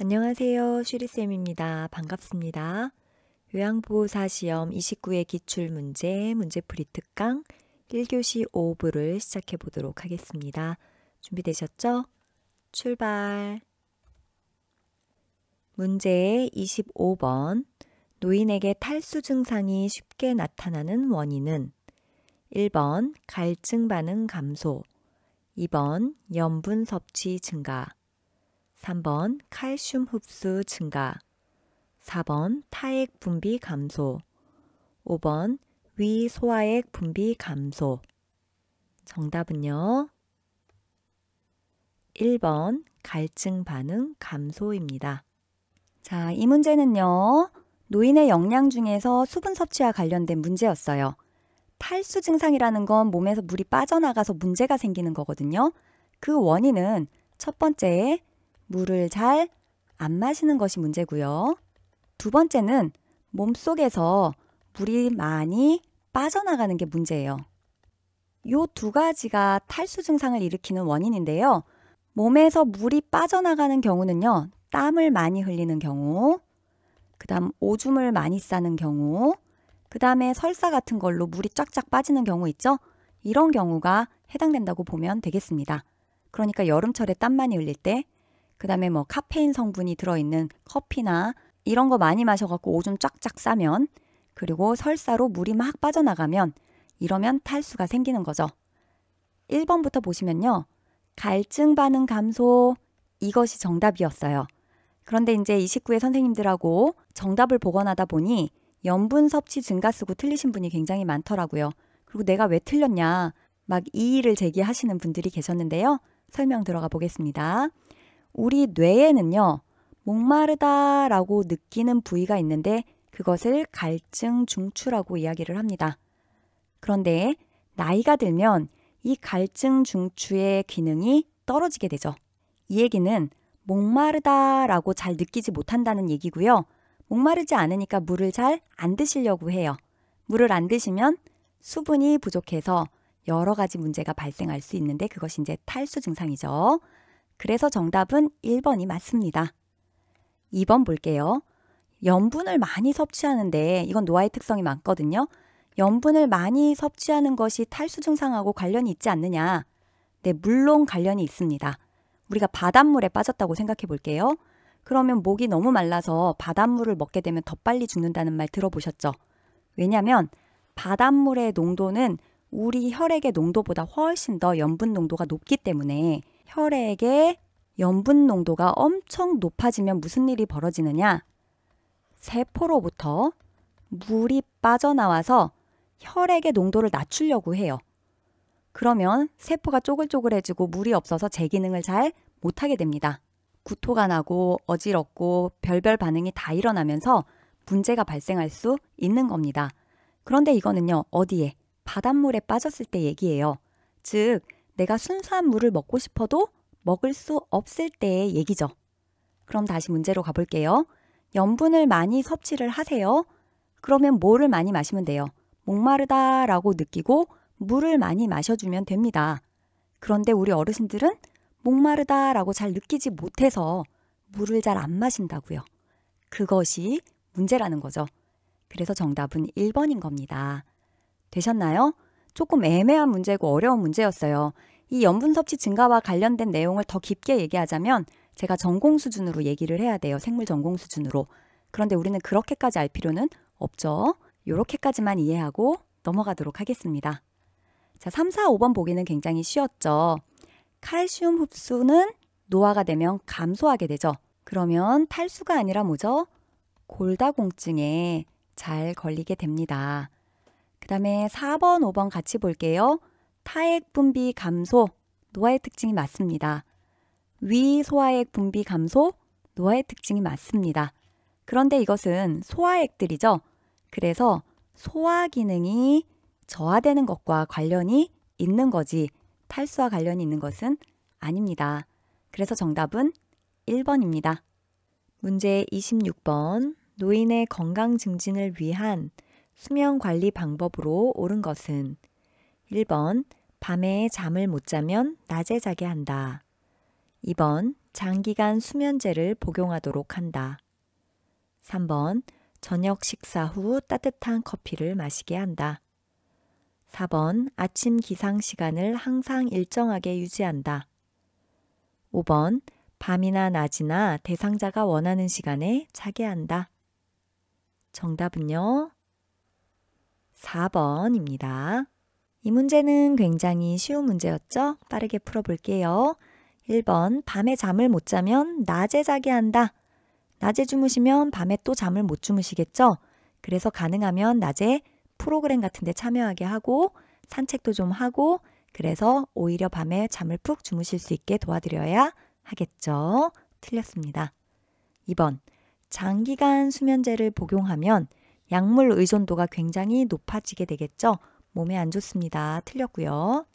안녕하세요. 슈리쌤입니다. 반갑습니다. 요양보호사 시험 29회 기출문제, 문제풀이 특강 1교시 5부를 시작해 보도록 하겠습니다. 준비되셨죠? 출발! 문제 25번. 노인에게 탈수 증상이 쉽게 나타나는 원인은 1번 갈증 반응 감소, 2번 염분 섭취 증가, 3번 칼슘 흡수 증가, 4번 타액 분비 감소, 5번 위 소화액 분비 감소. 정답은요, 1번 갈증 반응 감소입니다. 자, 이 문제는요, 노인의 영양 중에서 수분 섭취와 관련된 문제였어요. 탈수 증상이라는 건 몸에서 물이 빠져나가서 문제가 생기는 거거든요. 그 원인은 첫 번째, 물을 잘 안 마시는 것이 문제고요. 두 번째는 몸속에서 물이 많이 빠져나가는 게 문제예요. 요 두 가지가 탈수 증상을 일으키는 원인인데요. 몸에서 물이 빠져나가는 경우는요, 땀을 많이 흘리는 경우, 그 다음 오줌을 많이 싸는 경우, 그 다음에 설사 같은 걸로 물이 쫙쫙 빠지는 경우 있죠? 이런 경우가 해당된다고 보면 되겠습니다. 그러니까 여름철에 땀 많이 흘릴 때, 그 다음에 뭐 카페인 성분이 들어있는 커피나 이런 거 많이 마셔갖고 오줌 쫙쫙 싸면, 그리고 설사로 물이 막 빠져나가면, 이러면 탈수가 생기는 거죠. 1번부터 보시면요, 갈증 반응 감소, 이것이 정답이었어요. 그런데 이제 29회 선생님들하고 정답을 복원하다 보니 염분 섭취 증가 쓰고 틀리신 분이 굉장히 많더라고요. 그리고 내가 왜 틀렸냐, 막 이의를 제기하시는 분들이 계셨는데요. 설명 들어가 보겠습니다. 우리 뇌에는요, 목마르다라고 느끼는 부위가 있는데 그것을 갈증 중추라고 이야기를 합니다. 그런데 나이가 들면 이 갈증 중추의 기능이 떨어지게 되죠. 이 얘기는 목마르다라고 잘 느끼지 못한다는 얘기고요. 목마르지 않으니까 물을 잘 안 드시려고 해요. 물을 안 드시면 수분이 부족해서 여러 가지 문제가 발생할 수 있는데 그것이 이제 탈수 증상이죠. 그래서 정답은 1번이 맞습니다. 2번 볼게요. 염분을 많이 섭취하는데 이건 노화의 특성이 많거든요. 염분을 많이 섭취하는 것이 탈수 증상하고 관련이 있지 않느냐? 네, 물론 관련이 있습니다. 우리가 바닷물에 빠졌다고 생각해 볼게요. 그러면 목이 너무 말라서 바닷물을 먹게 되면 더 빨리 죽는다는 말 들어보셨죠? 왜냐하면 바닷물의 농도는 우리 혈액의 농도보다 훨씬 더 염분 농도가 높기 때문에 혈액의 염분 농도가 엄청 높아지면 무슨 일이 벌어지느냐? 세포로부터 물이 빠져나와서 혈액의 농도를 낮추려고 해요. 그러면 세포가 쪼글쪼글해지고 물이 없어서 제 기능을 잘 못하게 됩니다. 구토가 나고 어지럽고 별별 반응이 다 일어나면서 문제가 발생할 수 있는 겁니다. 그런데 이거는요, 어디에? 바닷물에 빠졌을 때 얘기예요. 즉, 내가 순수한 물을 먹고 싶어도 먹을 수 없을 때의 얘기죠. 그럼 다시 문제로 가볼게요. 염분을 많이 섭취를 하세요. 그러면 뭐를 많이 마시면 돼요? 목마르다라고 느끼고 물을 많이 마셔주면 됩니다. 그런데 우리 어르신들은 목마르다라고 잘 느끼지 못해서 물을 잘 안 마신다고요. 그것이 문제라는 거죠. 그래서 정답은 1번인 겁니다. 되셨나요? 조금 애매한 문제고 어려운 문제였어요. 이 염분 섭취 증가와 관련된 내용을 더 깊게 얘기하자면 제가 전공 수준으로 얘기를 해야 돼요. 생물 전공 수준으로. 그런데 우리는 그렇게까지 알 필요는 없죠. 요렇게까지만 이해하고 넘어가도록 하겠습니다. 자, 3, 4, 5번 보기는 굉장히 쉬웠죠. 칼슘 흡수는 노화가 되면 감소하게 되죠. 그러면 탈수가 아니라 뭐죠? 골다공증에 잘 걸리게 됩니다. 그 다음에 4번, 5번 같이 볼게요. 타액 분비 감소, 노화의 특징이 맞습니다. 위 소화액 분비 감소, 노화의 특징이 맞습니다. 그런데 이것은 소화액들이죠. 그래서 소화 기능이 저하되는 것과 관련이 있는 거지 탈수와 관련이 있는 것은 아닙니다. 그래서 정답은 1번입니다. 문제 26번. 노인의 건강 증진을 위한 수면 관리 방법으로 옳은 것은 1번 밤에 잠을 못 자면 낮에 자게 한다. 2번 장기간 수면제를 복용하도록 한다. 3번, 저녁 식사 후 따뜻한 커피를 마시게 한다. 4번, 아침 기상 시간을 항상 일정하게 유지한다. 5번, 밤이나 낮이나 대상자가 원하는 시간에 자게 한다. 정답은요, 4번입니다. 이 문제는 굉장히 쉬운 문제였죠? 빠르게 풀어볼게요. 1번, 밤에 잠을 못 자면 낮에 자게 한다. 낮에 주무시면 밤에 또 잠을 못 주무시겠죠? 그래서 가능하면 낮에 프로그램 같은 데 참여하게 하고 산책도 좀 하고 그래서 오히려 밤에 잠을 푹 주무실 수 있게 도와드려야 하겠죠? 틀렸습니다. 2번, 장기간 수면제를 복용하면 약물 의존도가 굉장히 높아지게 되겠죠? 몸에 안 좋습니다. 틀렸고요.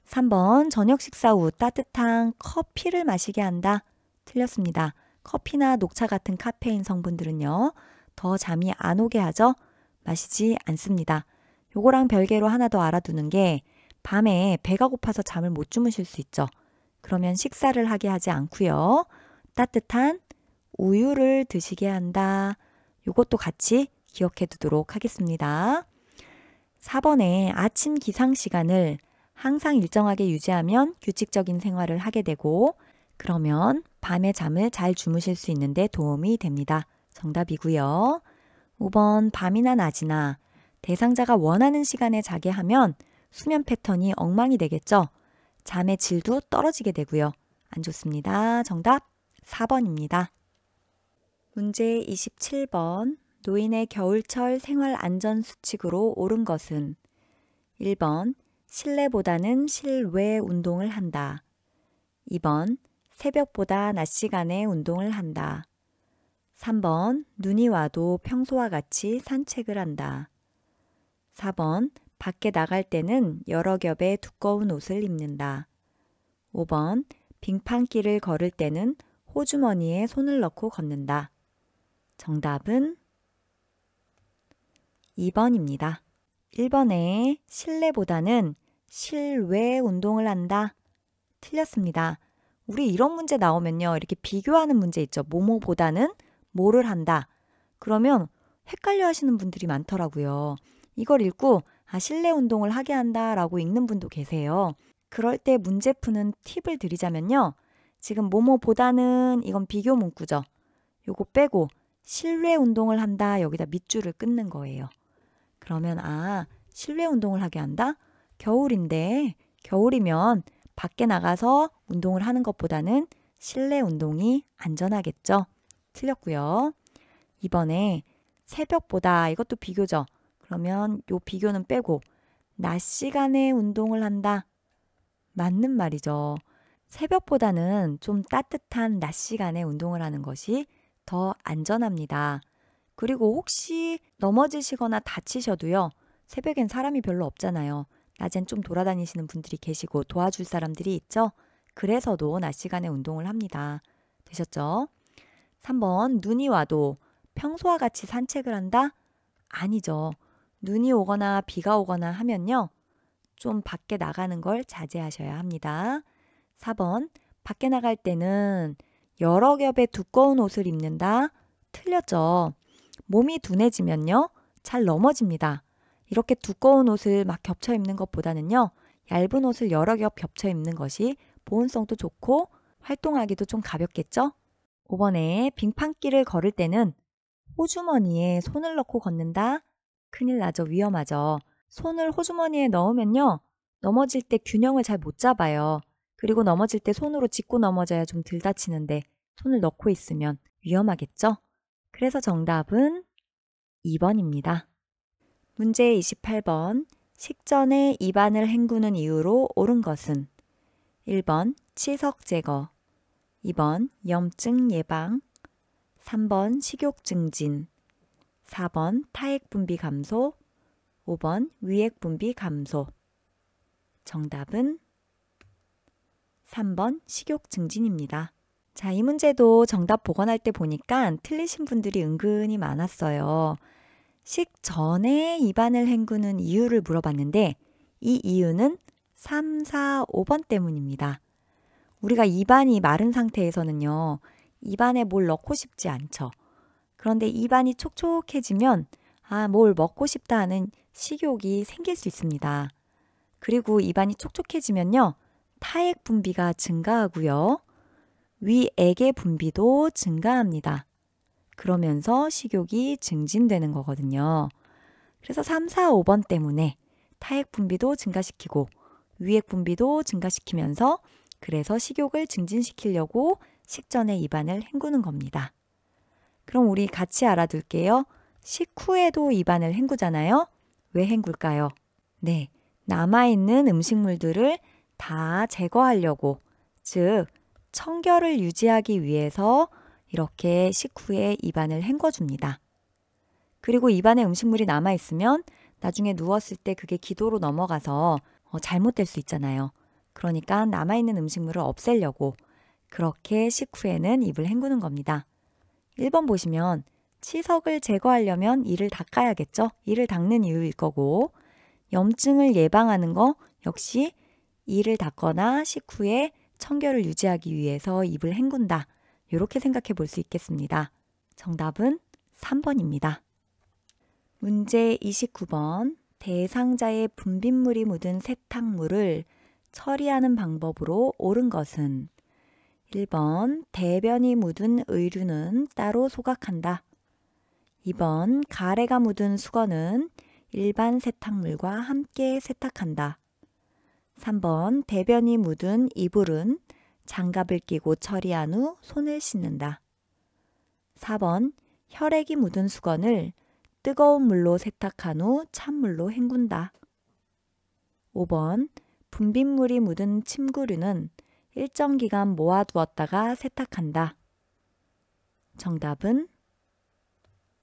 3번, 저녁 식사 후 따뜻한 커피를 마시게 한다. 틀렸습니다. 커피나 녹차 같은 카페인 성분들은요, 더 잠이 안 오게 하죠? 마시지 않습니다. 요거랑 별개로 하나 더 알아두는 게 밤에 배가 고파서 잠을 못 주무실 수 있죠. 그러면 식사를 하게 하지 않고요. 따뜻한 우유를 드시게 한다. 요것도 같이 기억해 두도록 하겠습니다. 4번에 아침 기상 시간을 항상 일정하게 유지하면 규칙적인 생활을 하게 되고 그러면 밤에 잠을 잘 주무실 수 있는데 도움이 됩니다. 정답이고요. 5번, 밤이나 낮이나 대상자가 원하는 시간에 자게 하면 수면 패턴이 엉망이 되겠죠. 잠의 질도 떨어지게 되고요. 안 좋습니다. 정답 4번입니다. 문제 27번. 노인의 겨울철 생활 안전 수칙으로 옳은 것은 1번, 실내보다는 실외 운동을 한다. 2번, 새벽보다 낮 시간에 운동을 한다. 3번, 눈이 와도 평소와 같이 산책을 한다. 4번, 밖에 나갈 때는 여러 겹의 두꺼운 옷을 입는다. 5번, 빙판길을 걸을 때는 호주머니에 손을 넣고 걷는다. 정답은 2번입니다. 1번에 실내보다는 실외 운동을 한다. 틀렸습니다. 우리 이런 문제 나오면요. 이렇게 비교하는 문제 있죠. 뭐뭐보다는 뭐를 한다. 그러면 헷갈려 하시는 분들이 많더라고요. 이걸 읽고 실내 운동을 하게 한다 라고 읽는 분도 계세요. 그럴 때 문제 푸는 팁을 드리자면요. 지금 뭐뭐보다는 이건 비교 문구죠. 요거 빼고 실외 운동을 한다. 여기다 밑줄을 끊는 거예요. 그러면 실외 운동을 하게 한다? 겨울인데 겨울이면 밖에 나가서 운동을 하는 것보다는 실내 운동이 안전하겠죠? 틀렸고요. 이번에 새벽보다 이것도 비교죠. 그러면 요 비교는 빼고 낮 시간에 운동을 한다. 맞는 말이죠. 새벽보다는 좀 따뜻한 낮 시간에 운동을 하는 것이 더 안전합니다. 그리고 혹시 넘어지시거나 다치셔도요. 새벽엔 사람이 별로 없잖아요. 낮엔 좀 돌아다니시는 분들이 계시고 도와줄 사람들이 있죠. 그래서도 낮 시간에 운동을 합니다. 되셨죠? 3번, 눈이 와도 평소와 같이 산책을 한다? 아니죠. 눈이 오거나 비가 오거나 하면요. 좀 밖에 나가는 걸 자제하셔야 합니다. 4번, 밖에 나갈 때는 여러 겹의 두꺼운 옷을 입는다? 틀렸죠. 몸이 둔해지면요. 잘 넘어집니다. 이렇게 두꺼운 옷을 막 겹쳐 입는 것보다는요. 얇은 옷을 여러 겹 겹쳐 입는 것이 보온성도 좋고 활동하기도 좀 가볍겠죠? 5번에 빙판길을 걸을 때는 호주머니에 손을 넣고 걷는다? 큰일 나죠. 위험하죠. 손을 호주머니에 넣으면요. 넘어질 때 균형을 잘 못 잡아요. 그리고 넘어질 때 손으로 짚고 넘어져야 좀 덜 다치는데 손을 넣고 있으면 위험하겠죠? 그래서 정답은 2번입니다. 문제 28번. 식전에 입안을 헹구는 이유로 옳은 것은 1번 치석 제거, 2번 염증 예방, 3번 식욕 증진, 4번 타액 분비 감소, 5번 위액 분비 감소. 정답은 3번 식욕 증진입니다. 자, 이 문제도 정답 보관할 때 보니까 틀리신 분들이 은근히 많았어요. 식전에 입안을 헹구는 이유를 물어봤는데 이 이유는 3, 4, 5번 때문입니다. 우리가 입안이 마른 상태에서는요, 입안에 뭘 넣고 싶지 않죠. 그런데 입안이 촉촉해지면 뭘 먹고 싶다 하는 식욕이 생길 수 있습니다. 그리고 입안이 촉촉해지면요, 타액 분비가 증가하고요. 위액의 분비도 증가합니다. 그러면서 식욕이 증진되는 거거든요. 그래서 3, 4, 5번 때문에 타액 분비도 증가시키고 위액 분비도 증가시키면서 그래서 식욕을 증진시키려고 식전에 입안을 헹구는 겁니다. 그럼 우리 같이 알아둘게요. 식후에도 입안을 헹구잖아요. 왜 헹굴까요? 네, 남아있는 음식물들을 다 제거하려고, 즉 청결을 유지하기 위해서 이렇게 식후에 입안을 헹궈줍니다. 그리고 입안에 음식물이 남아있으면 나중에 누웠을 때 그게 기도로 넘어가서 잘못될 수 있잖아요. 그러니까 남아있는 음식물을 없애려고 그렇게 식후에는 입을 헹구는 겁니다. 1번 보시면 치석을 제거하려면 이를 닦아야겠죠? 이를 닦는 이유일 거고, 염증을 예방하는 거 역시 이를 닦거나 식후에 청결을 유지하기 위해서 입을 헹군다. 이렇게 생각해 볼 수 있겠습니다. 정답은 3번입니다. 문제 29번. 대상자의 분비물이 묻은 세탁물을 처리하는 방법으로 옳은 것은 1번 대변이 묻은 의류는 따로 소각한다. 2번 가래가 묻은 수건은 일반 세탁물과 함께 세탁한다. 3번 대변이 묻은 이불은 장갑을 끼고 처리한 후 손을 씻는다. 4번 혈액이 묻은 수건을 뜨거운 물로 세탁한 후 찬물로 헹군다. 5번 분비물이 묻은 침구류는 일정 기간 모아두었다가 세탁한다. 정답은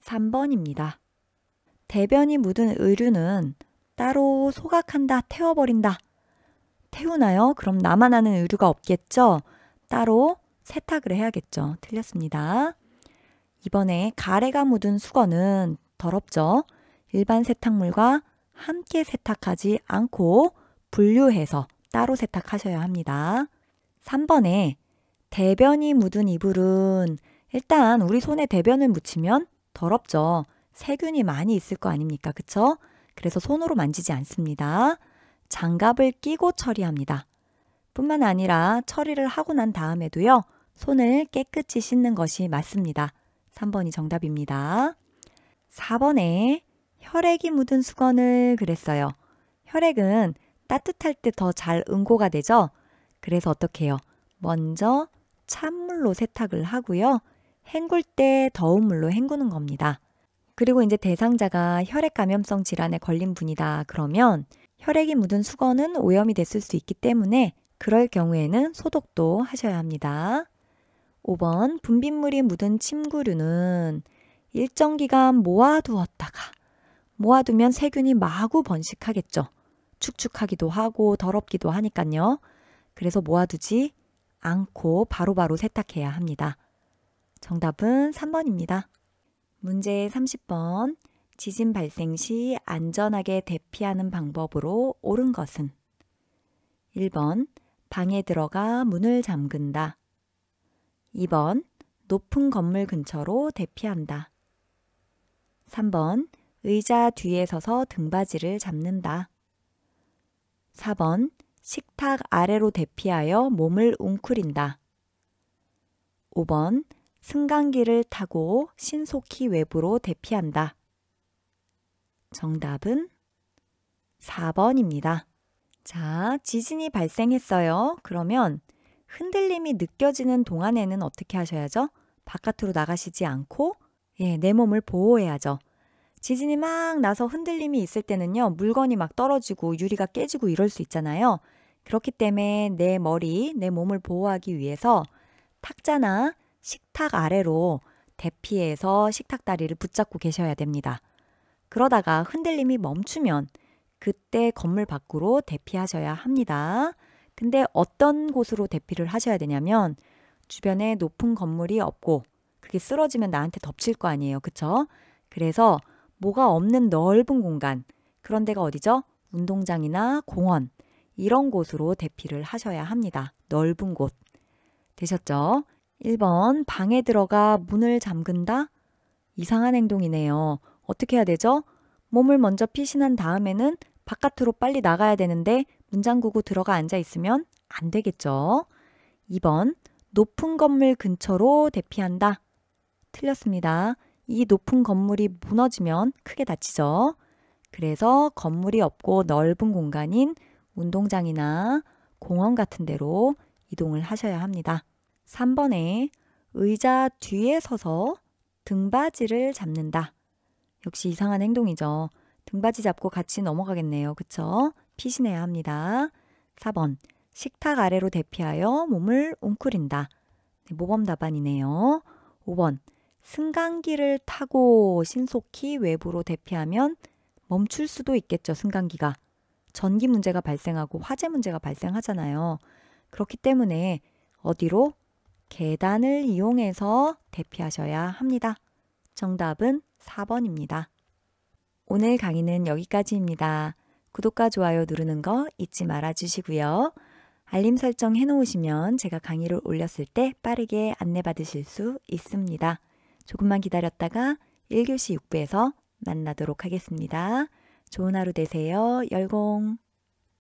3번입니다. 대변이 묻은 의류는 따로 소각한다, 태워버린다. 태우나요? 그럼 남아나는 의류가 없겠죠? 따로 세탁을 해야겠죠. 틀렸습니다. 이번에 가래가 묻은 수건은 더럽죠? 일반 세탁물과 함께 세탁하지 않고 분류해서 따로 세탁하셔야 합니다. 3번에 대변이 묻은 이불은 일단 우리 손에 대변을 묻히면 더럽죠. 세균이 많이 있을 거 아닙니까? 그쵸? 그래서 손으로 만지지 않습니다. 장갑을 끼고 처리합니다. 뿐만 아니라 처리를 하고 난 다음에도요. 손을 깨끗이 씻는 것이 맞습니다. 3번이 정답입니다. 4번에 혈액이 묻은 수건을 그랬어요. 혈액은 따뜻할 때 더 잘 응고가 되죠? 그래서 어떻게 해요? 먼저 찬물로 세탁을 하고요. 헹굴 때 더운 물로 헹구는 겁니다. 그리고 이제 대상자가 혈액 감염성 질환에 걸린 분이다 그러면 혈액이 묻은 수건은 오염이 됐을 수 있기 때문에 그럴 경우에는 소독도 하셔야 합니다. 5번 분비물이 묻은 침구류는 일정 기간 모아두면 세균이 마구 번식하겠죠. 축축하기도 하고 더럽기도 하니까요. 그래서 모아두지 않고 바로바로 세탁해야 합니다. 정답은 3번입니다. 문제 30번. 지진 발생 시 안전하게 대피하는 방법으로 옳은 것은 1번 방에 들어가 문을 잠근다. 2번 높은 건물 근처로 대피한다. 3번 의자 뒤에 서서 등받이를 잡는다. 4번 식탁 아래로 대피하여 몸을 웅크린다. 5번 승강기를 타고 신속히 외부로 대피한다. 정답은 4번입니다. 자, 지진이 발생했어요. 그러면 흔들림이 느껴지는 동안에는 어떻게 하셔야죠? 바깥으로 나가시지 않고 내 몸을 보호해야죠. 지진이 막 나서 흔들림이 있을 때는요. 물건이 막 떨어지고 유리가 깨지고 이럴 수 있잖아요. 그렇기 때문에 내 머리, 내 몸을 보호하기 위해서 탁자나 식탁 아래로 대피해서 식탁 다리를 붙잡고 계셔야 됩니다. 그러다가 흔들림이 멈추면 그때 건물 밖으로 대피하셔야 합니다. 근데 어떤 곳으로 대피를 하셔야 되냐면 주변에 높은 건물이 없고 그게 쓰러지면 나한테 덮칠 거 아니에요. 그쵸? 그래서 뭐가 없는 넓은 공간, 그런 데가 어디죠? 운동장이나 공원, 이런 곳으로 대피를 하셔야 합니다. 넓은 곳. 되셨죠? 1번 방에 들어가 문을 잠근다? 이상한 행동이네요. 어떻게 해야 되죠? 몸을 먼저 피신한 다음에는 바깥으로 빨리 나가야 되는데 문 잠그고 들어가 앉아 있으면 안 되겠죠? 2번 높은 건물 근처로 대피한다. 틀렸습니다. 이 높은 건물이 무너지면 크게 다치죠. 그래서 건물이 없고 넓은 공간인 운동장이나 공원 같은 데로 이동을 하셔야 합니다. 3번에 의자 뒤에 서서 등받이를 잡는다. 역시 이상한 행동이죠. 등받이 잡고 같이 넘어가겠네요. 그쵸? 피신해야 합니다. 4번 식탁 아래로 대피하여 몸을 웅크린다. 네, 모범 답안이네요. 5번 승강기를 타고 신속히 외부로 대피하면 멈출 수도 있겠죠. 승강기가. 전기 문제가 발생하고 화재 문제가 발생하잖아요. 그렇기 때문에 어디로? 계단을 이용해서 대피하셔야 합니다. 정답은 4번입니다. 오늘 강의는 여기까지입니다. 구독과 좋아요 누르는 거 잊지 말아 주시고요. 알림 설정 해놓으시면 제가 강의를 올렸을 때 빠르게 안내받으실 수 있습니다. 조금만 기다렸다가 1교시 6부에서 만나도록 하겠습니다. 좋은 하루 되세요. 열공!